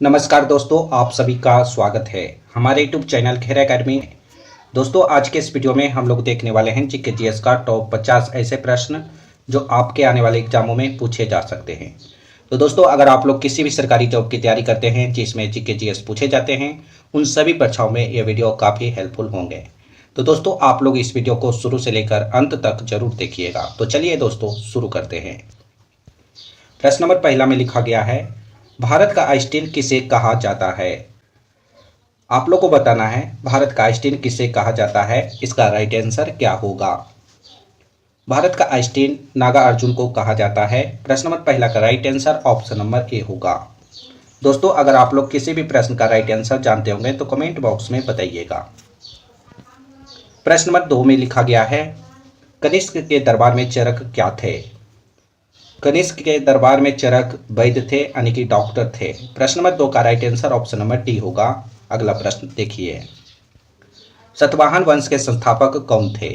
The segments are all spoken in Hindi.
नमस्कार दोस्तों, आप सभी का स्वागत है हमारे यूट्यूब चैनल खेर एकेडमी में। दोस्तों, आज के इस वीडियो में हम लोग देखने वाले हैं जीके जीएस का टॉप 50 ऐसे प्रश्न जो आपके आने वाले एग्जामों में पूछे जा सकते हैं। तो दोस्तों, अगर आप लोग किसी भी सरकारी जॉब की तैयारी करते हैं जिसमें जीके जीएस पूछे जाते हैं, उन सभी परीक्षाओं में ये वीडियो काफ़ी हेल्पफुल होंगे। तो दोस्तों, आप लोग इस वीडियो को शुरू से लेकर अंत तक जरूर देखिएगा। तो चलिए दोस्तों, शुरू करते हैं। प्रश्न नंबर पहला में लिखा गया है, भारत का आइंस्टीन किसे कहा जाता है। आप लोग को बताना है भारत का आइंस्टीन किसे कहा जाता है। इसका राइट आंसर क्या होगा। भारत का आइंस्टीन नागार्जुन को कहा जाता है। प्रश्न नंबर पहला का right answer option number A होगा। दोस्तों, अगर आप लोग किसी भी प्रश्न का राइट आंसर जानते होंगे तो कमेंट बॉक्स में बताइएगा। प्रश्न नंबर 2 में लिखा गया है, कनिष्क के दरबार में चरक क्या थे। कनिष्क के दरबार में चरक वैद्य थे, यानी कि डॉक्टर थे। प्रश्न नंबर 2 का right answer option number D होगा। अगला प्रश्न देखिए, सतवाहन वंश के संस्थापक कौन थे।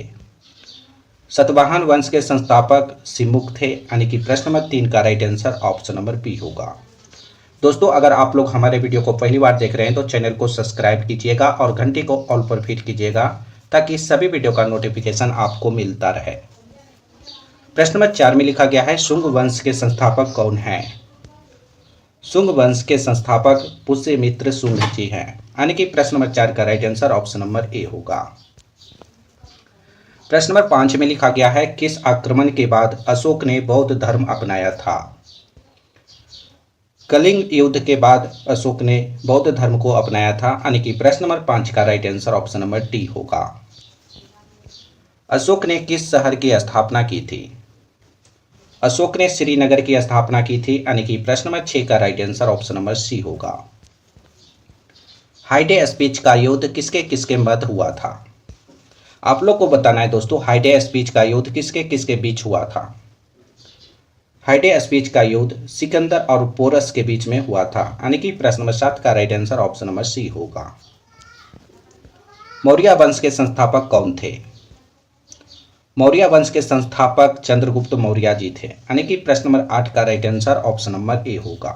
सतवाहन वंश के संस्थापक सिमुक थे, यानी कि प्रश्न नंबर 3 का right answer option number B होगा। दोस्तों, अगर आप लोग हमारे वीडियो को पहली बार देख रहे हैं तो चैनल को सब्सक्राइब कीजिएगा और घंटी को ऑल पर फिट कीजिएगा ताकि सभी वीडियो का नोटिफिकेशन आपको मिलता रहे। प्रश्न नंबर 4 में लिखा गया है, शुंग वंश के संस्थापक कौन हैं। शुंग वंश के संस्थापक पुष्यमित्र शुंग जी हैं, यानी कि प्रश्न नंबर 4 का right answer option number A होगा। प्रश्न नंबर 5 में लिखा गया है, किस आक्रमण के बाद अशोक ने बौद्ध धर्म अपनाया था। कलिंग युद्ध के बाद अशोक ने बौद्ध धर्म को अपनाया था, यानी कि प्रश्न नंबर 5 का right answer option number D होगा। अशोक ने किस शहर की स्थापना की थी। अशोक ने श्रीनगर की स्थापना की थी, यानी कि प्रश्न नंबर 6 का right answer option number C होगा। हाइडे स्पीच का युद्ध किसके किसके मध्य हुआ था। आप लोग को बताना है दोस्तों, हाइडे स्पीच का युद्ध किसके किसके बीच हुआ था। हाइडे स्पीच का युद्ध सिकंदर और पोरस के बीच में हुआ था, यानी कि प्रश्न नंबर 7 का right answer option number C होगा। मौर्य वंश के संस्थापक कौन थे। मौर्य वंश के संस्थापक चंद्रगुप्त मौर्य जी थे, यानी कि प्रश्न नंबर 8 का right answer option number A होगा।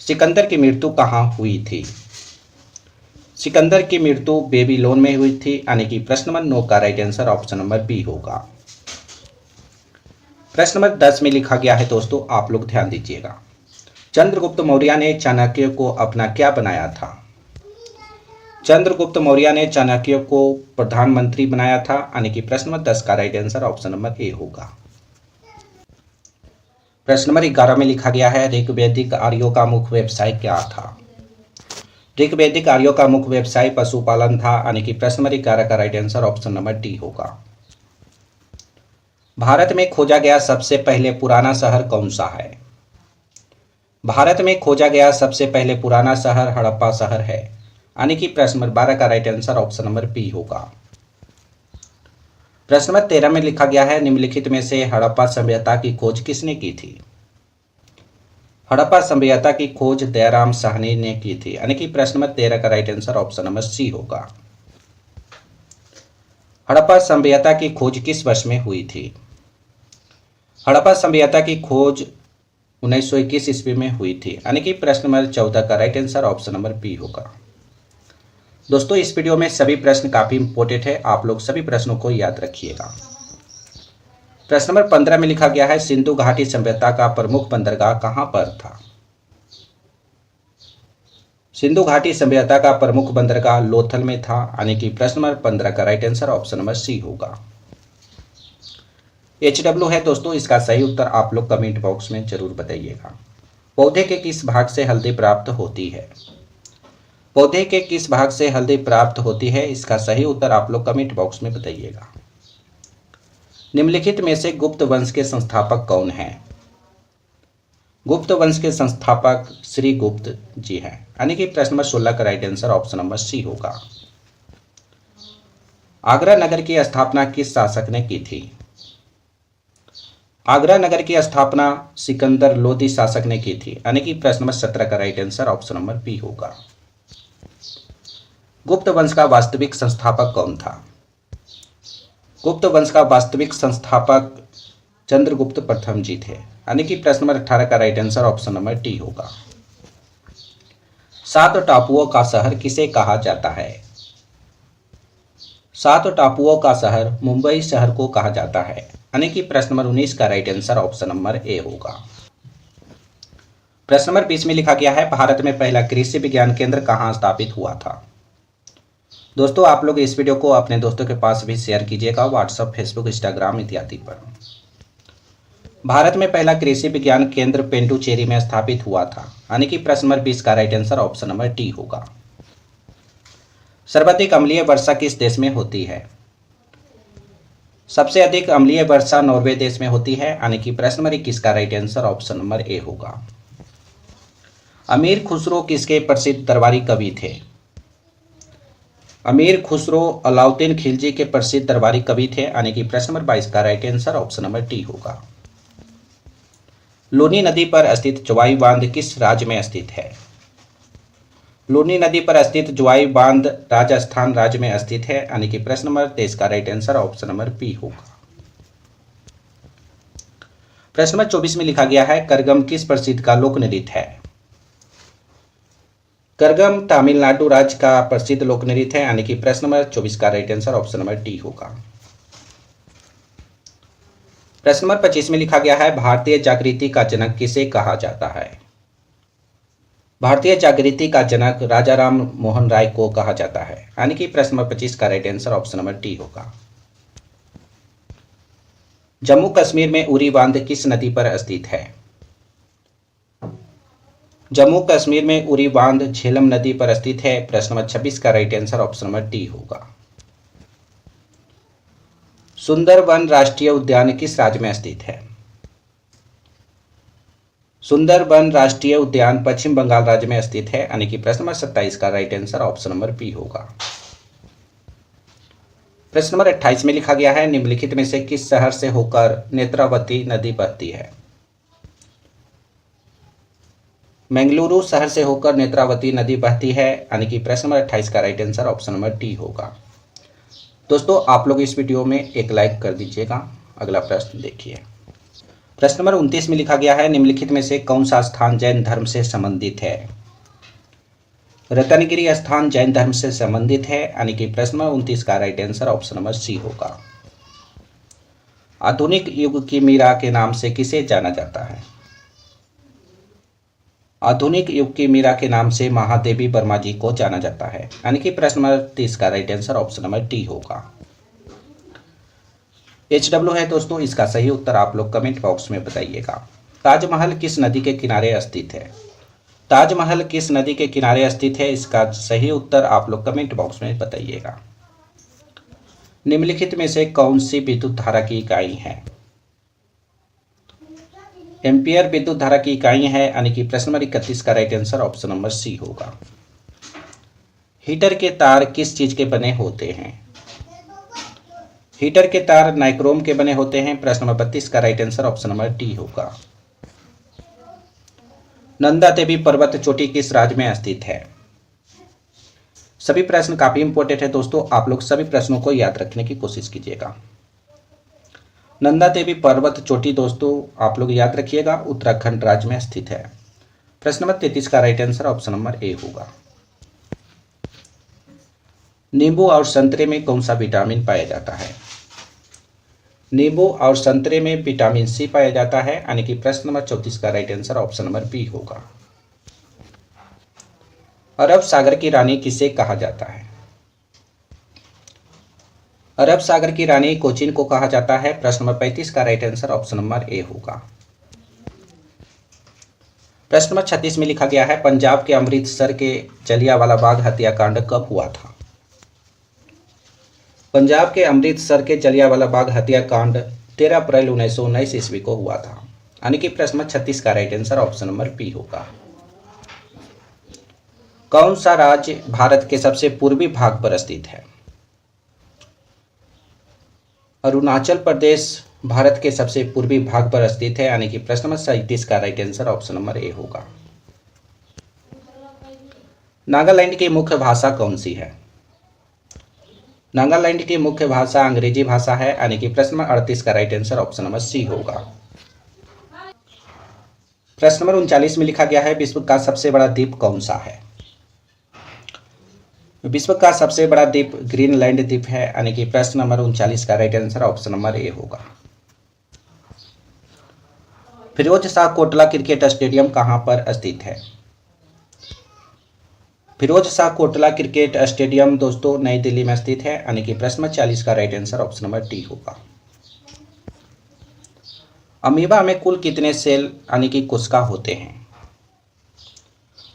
सिकंदर की मृत्यु कहाँ हुई थी। सिकंदर की मृत्यु बेबीलोन में हुई थी, यानी कि प्रश्न नंबर 9 का right answer option number B होगा। प्रश्न नंबर 10 में लिखा गया है दोस्तों, आप लोग ध्यान दीजिएगा, चंद्रगुप्त मौर्य ने चाणक्य को अपना क्या बनाया था। चंद्रगुप्त मौर्य ने चाणक्य को प्रधानमंत्री बनाया था, यानी कि प्रश्न नंबर 10 का right answer option number A होगा। प्रश्न नंबर 11 में लिखा गया है, ऋग्वैदिक आर्यों का मुख्य व्यवसाय क्या था। ऋग्वैदिक आर्यों का मुख्य व्यवसाय पशुपालन था, यानी कि प्रश्न नंबर 11 का right answer option number D होगा। भारत में खोजा गया सबसे पहले पुराना शहर कौन सा है। भारत में खोजा गया सबसे पहले पुराना शहर हड़प्पा शहर है, यानी कि प्रश्न नंबर 12 का right answer option number B होगा। प्रश्न नंबर 13 में लिखा गया है, निम्नलिखित में से हड़प्पा सभ्यता की खोज किसने की थी। हड़प्पा सभ्यता की खोज दयाराम साहनी ने की थी, यानी कि प्रश्न नंबर 13 का right answer option number C होगा। हड़प्पा सभ्यता की खोज किस वर्ष में हुई थी। हड़प्पा सभ्यता की खोज 1921 ईस्वी में हुई थी, यानी कि प्रश्न नंबर 14 का right answer option number B होगा। दोस्तों, इस वीडियो में सभी प्रश्न काफी इंपॉर्टेंट है, आप लोग सभी प्रश्नों को याद रखिएगा। प्रश्न नंबर 15 में लिखा गया है, सिंधु घाटी सभ्यता का प्रमुख बंदरगाह कहां पर था। सिंधु घाटी सभ्यता का प्रमुख बंदरगाह लोथल में था, यानी कि प्रश्न नंबर 15 का right answer option number C होगा। HW है दोस्तों, इसका सही उत्तर आप लोग कमेंट बॉक्स में जरूर बताइएगा। पौधे के किस भाग से हल्दी प्राप्त होती है। पौधे के किस भाग से हल्दी प्राप्त होती है, इसका सही उत्तर आप लोग कमेंट बॉक्स में बताइएगा। निम्नलिखित में से गुप्त वंश के संस्थापक कौन हैं। गुप्त वंश के संस्थापक श्री गुप्त जी हैं, यानी कि प्रश्न नंबर 16 का right answer option number C होगा। आगरा नगर की स्थापना किस शासक ने की थी। आगरा नगर की स्थापना सिकंदर लोदी शासक ने की थी, यानी कि प्रश्न नंबर 17 का right answer option number B होगा। गुप्त वंश का वास्तविक संस्थापक कौन था। गुप्त वंश का वास्तविक संस्थापक चंद्रगुप्त प्रथम जी थे, यानी कि प्रश्न नंबर 18 का right answer option number D होगा। सात टापुओं का शहर किसे कहा जाता है? सात टापुओं का शहर मुंबई शहर को कहा जाता है। यानी कि प्रश्न नंबर 19 का right answer option number A होगा। प्रश्न नंबर 20 में लिखा गया है, भारत में पहला कृषि विज्ञान केंद्र कहाँ स्थापित हुआ था? दोस्तों आप लोग इस वीडियो को अपने दोस्तों के पास भी शेयर कीजिएगा, व्हाट्सएप, फेसबुक, इंस्टाग्राम इत्यादि पर। भारत में पहला कृषि विज्ञान केंद्र पेंडुचेरी में स्थापित हुआ था। यानी कि प्रश्न नंबर 20 का right answer option number D होगा। सर्वाधिक अम्लीय वर्षा किस देश में होती है? सबसे अधिक अम्लीय वर्षा नॉर्वे देश में होती है। यानी कि प्रश्न नंबर 21 का right answer option number A होगा। अमीर खुसरो किसके प्रसिद्ध दरबारी कवि थे? अमीर खुसरो अलाउद्दीन खिलजी के प्रसिद्ध दरबारी कवि थे। यानी कि प्रश्न नंबर 22 का right answer option number D होगा। लूनी नदी पर स्थित जोवाई बांध किस राज्य में स्थित है? लूनी नदी पर स्थित जोवाई बांध राजस्थान राज्य में स्थित है। यानी कि प्रश्न नंबर 23 का right answer option number B होगा। प्रश्न नंबर 24 में लिखा गया है, करगम किस प्रसिद्ध का लोक नृत्य है? करगम तमिलनाडु राज्य का प्रसिद्ध लोक नृत्य है। यानी कि प्रश्न नंबर 24 का right answer option number D होगा। प्रश्न नंबर 25 में लिखा गया है, भारतीय जागृति का जनक किसे कहा जाता है? भारतीय जागृति का जनक राजा राम मोहन राय को कहा जाता है। यानी कि प्रश्न नंबर 25 का right answer option number D होगा। जम्मू कश्मीर में उरी बांध किस नदी पर स्थित है? जम्मू कश्मीर में उरी बांध झेलम नदी पर स्थित है। प्रश्न नंबर 26 का right answer option number D होगा। सुंदरबन राष्ट्रीय उद्यान किस राज्य में स्थित है? सुंदरबन राष्ट्रीय उद्यान पश्चिम बंगाल राज्य में स्थित है। यानी कि प्रश्न नंबर 27 का right answer option number B होगा। प्रश्न नंबर 28 में लिखा गया है, निम्नलिखित में से किस शहर से होकर नेत्रावती नदी बहती है? बेंगलुरु शहर से होकर नेत्रावती नदी बहती है। यानी कि प्रश्न नंबर 28 का right answer option number D होगा। दोस्तों आप लोग इस वीडियो में एक लाइक कर दीजिएगा। अगला प्रश्न देखिए। प्रश्न नंबर 29 में लिखा गया है, निम्नलिखित में से कौन सा स्थान जैन धर्म से संबंधित है? रत्नगिरी स्थान जैन धर्म से संबंधित है। यानी कि प्रश्न नंबर 29 का right answer option number C होगा। आधुनिक युग की मीरा के नाम से किसे जाना जाता है? आधुनिक युग की मीरा के नाम से महादेवी वर्मा जी को जाना जाता है। यानी कि प्रश्न नंबर 30 का right answer option number D होगा। HW है दोस्तों, इसका सही उत्तर आप लोग कमेंट बॉक्स में बताइएगा। ताजमहल किस नदी के किनारे स्थित है? ताजमहल किस नदी के किनारे स्थित है? इसका सही उत्तर आप लोग कमेंट बॉक्स में बताइएगा। निम्नलिखित में से कौन सी विद्युत धारा की इकाई है? एम्पियर विद्युत धारा की इकाई है। यानी कि प्रश्न नंबर 31 का right answer option number C होगा। हीटर के तार किस चीज के बने होते हैं? हीटर के तार नाइक्रोम के बने होते हैं। प्रश्न नंबर 32 का right answer option number D होगा। नंदा देवी पर्वत चोटी किस राज्य में स्थित है? सभी प्रश्न काफी इंपॉर्टेंट है दोस्तों, आप लोग सभी प्रश्नों को याद रखने की कोशिश कीजिएगा। नंदा देवी पर्वत चोटी दोस्तों आप लोग याद रखिएगा, उत्तराखंड राज्य में स्थित है। प्रश्न नंबर 33 का right answer option number A होगा। नींबू और संतरे में कौन सा विटामिन पाया जाता है? नींबू और संतरे में विटामिन सी पाया जाता है। यानी कि प्रश्न नंबर 34 का right answer option number B होगा। अरब सागर की रानी किसे कहा जाता है? अरब सागर की रानी कोचीन को कहा जाता है। प्रश्न नंबर 35 का right answer option number A होगा। प्रश्न नंबर 36 में लिखा गया है, पंजाब के अमृतसर के जलियांवाला बाग हत्याकांड कब हुआ था? पंजाब के अमृतसर के जलियांवाला बाग हत्याकांड 13 अप्रैल 1919 ईस्वी को हुआ था। यानी कि प्रश्न नंबर 36 का right answer option number B होगा। कौन सा राज्य भारत के सबसे पूर्वी भाग पर स्थित है? अरुणाचल प्रदेश भारत के सबसे पूर्वी भाग पर स्थित है। यानी कि प्रश्न नंबर 37 का right answer option number A होगा। नागालैंड की मुख्य भाषा कौन सी है? नागालैंड की मुख्य भाषा अंग्रेजी भाषा है। यानी कि प्रश्न नंबर 38 का right answer option number C होगा। प्रश्न नंबर 39 में लिखा गया है, विश्व का सबसे बड़ा द्वीप कौन सा है? विश्व का सबसे बड़ा द्वीप ग्रीनलैंड द्वीप है, यानी कि प्रश्न नंबर 39 का right answer option number A होगा। फिरोज शाह कोटला क्रिकेट स्टेडियम कहां पर स्थित है? फिरोज शाह कोटला क्रिकेट स्टेडियम दोस्तों नई दिल्ली में स्थित है, यानी कि प्रश्न नंबर 40 का right answer option number D होगा। अमीबा में कुल कितने सेल यानी कि कोशिका होते हैं?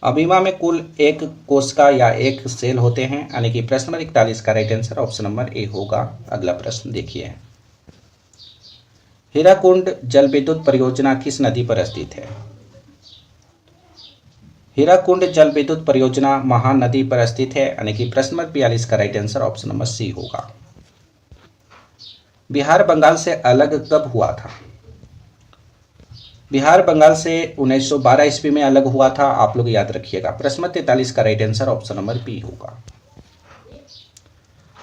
अमीबा में कुल एक कोशिका या एक सेल होते हैं, यानी कि प्रश्न नंबर 41 का right answer option number A होगा। अगला प्रश्न देखिए, हीराकुंड जल विद्युत परियोजना किस नदी पर स्थित है? हीराकुंड जल विद्युत परियोजना महानदी पर स्थित है, यानी कि प्रश्न नंबर 42 का right answer option number C होगा। बिहार बंगाल से अलग कब हुआ था? बिहार बंगाल से 1912 ईस्वी में अलग हुआ था, आप लोग याद रखिएगा। प्रश्न नंबर 43 का right answer option number B होगा।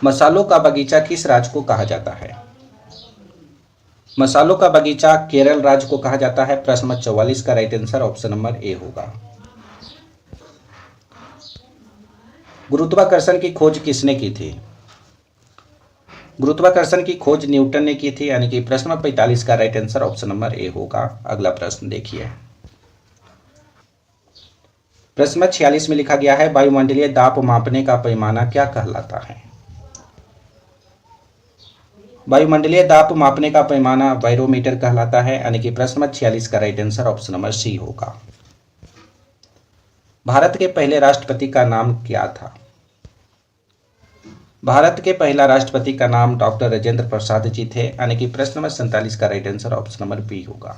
मसालों का बगीचा किस राज्य को कहा जाता है? मसालों का बगीचा केरल राज्य को कहा जाता है। प्रश्न नंबर 44 का right answer option number A होगा। गुरुत्वाकर्षण की खोज किसने की थी? गुरुत्वाकर्षण की खोज न्यूटन ने की थी, यानी कि प्रश्न नंबर 45 का right answer option number A होगा। अगला प्रश्न देखिए, प्रश्न नंबर 46 में लिखा गया है वायुमंडलीय दाब मापने का पैमाना क्या कहलाता है? वायुमंडलीय दाब मापने का पैमाना बैरोमीटर कहलाता है, यानी कि प्रश्न नंबर 46 का right answer option number C होगा। भारत के पहले राष्ट्रपति का नाम क्या था? भारत के पहला राष्ट्रपति का नाम डॉक्टर राजेंद्र प्रसाद जी थे, यानी कि प्रश्न नंबर 47 का right answer option number B होगा।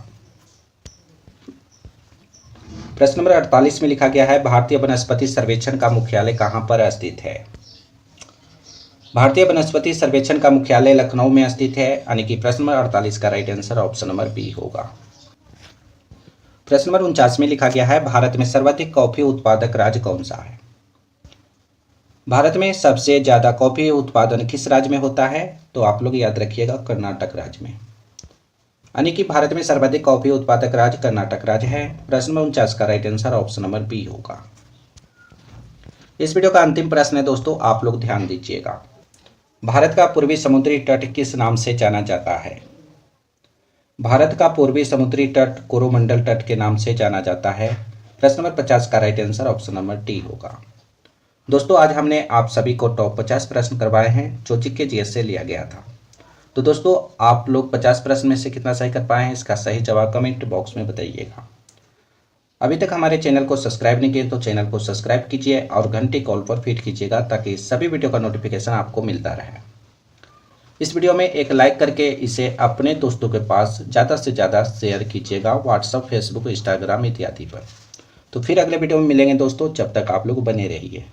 प्रश्न नंबर 48 में लिखा गया है भारतीय वनस्पति सर्वेक्षण का मुख्यालय कहां पर स्थित है? भारतीय वनस्पति सर्वेक्षण का मुख्यालय लखनऊ में स्थित है, यानी कि प्रश्न नंबर 48 का right answer option number B होगा। प्रश्न नंबर 49 में लिखा गया है भारत में सर्वाधिक कॉफी उत्पादक राज्य कौन सा है? भारत में सबसे ज्यादा कॉफी उत्पादन किस राज्य में होता है? तो आप लोग याद रखिएगा कर्नाटक राज्य में, यानी कि भारत में सर्वाधिक कॉफी उत्पादक राज्य कर्नाटक राज्य है। प्रश्न नंबर 49 का right answer option number B होगा। इस वीडियो का अंतिम प्रश्न है दोस्तों, आप लोग ध्यान दीजिएगा। भारत का पूर्वी समुद्री तट किस नाम से जाना जाता है? भारत का पूर्वी समुद्री तट कोरोमंडल तट के नाम से जाना जाता है। प्रश्न नंबर 50 का right answer option number D होगा। दोस्तों आज हमने आप सभी को टॉप 50 प्रश्न करवाए हैं जो जीके जीएस से लिया गया था। तो दोस्तों आप लोग 50 प्रश्न में से कितना सही कर पाए हैं, इसका सही जवाब कमेंट बॉक्स में बताइएगा। अभी तक हमारे चैनल को सब्सक्राइब नहीं किए तो चैनल को सब्सक्राइब कीजिए और घंटी कॉल पर फिट कीजिएगा ताकि सभी वीडियो का नोटिफिकेशन आपको मिलता रहे। इस वीडियो में एक लाइक करके इसे अपने दोस्तों के पास ज़्यादा से ज़्यादा शेयर कीजिएगा व्हाट्सएप, फेसबुक, इंस्टाग्राम इत्यादि पर। तो फिर अगले वीडियो में मिलेंगे दोस्तों, जब तक आप लोग बने रहिए।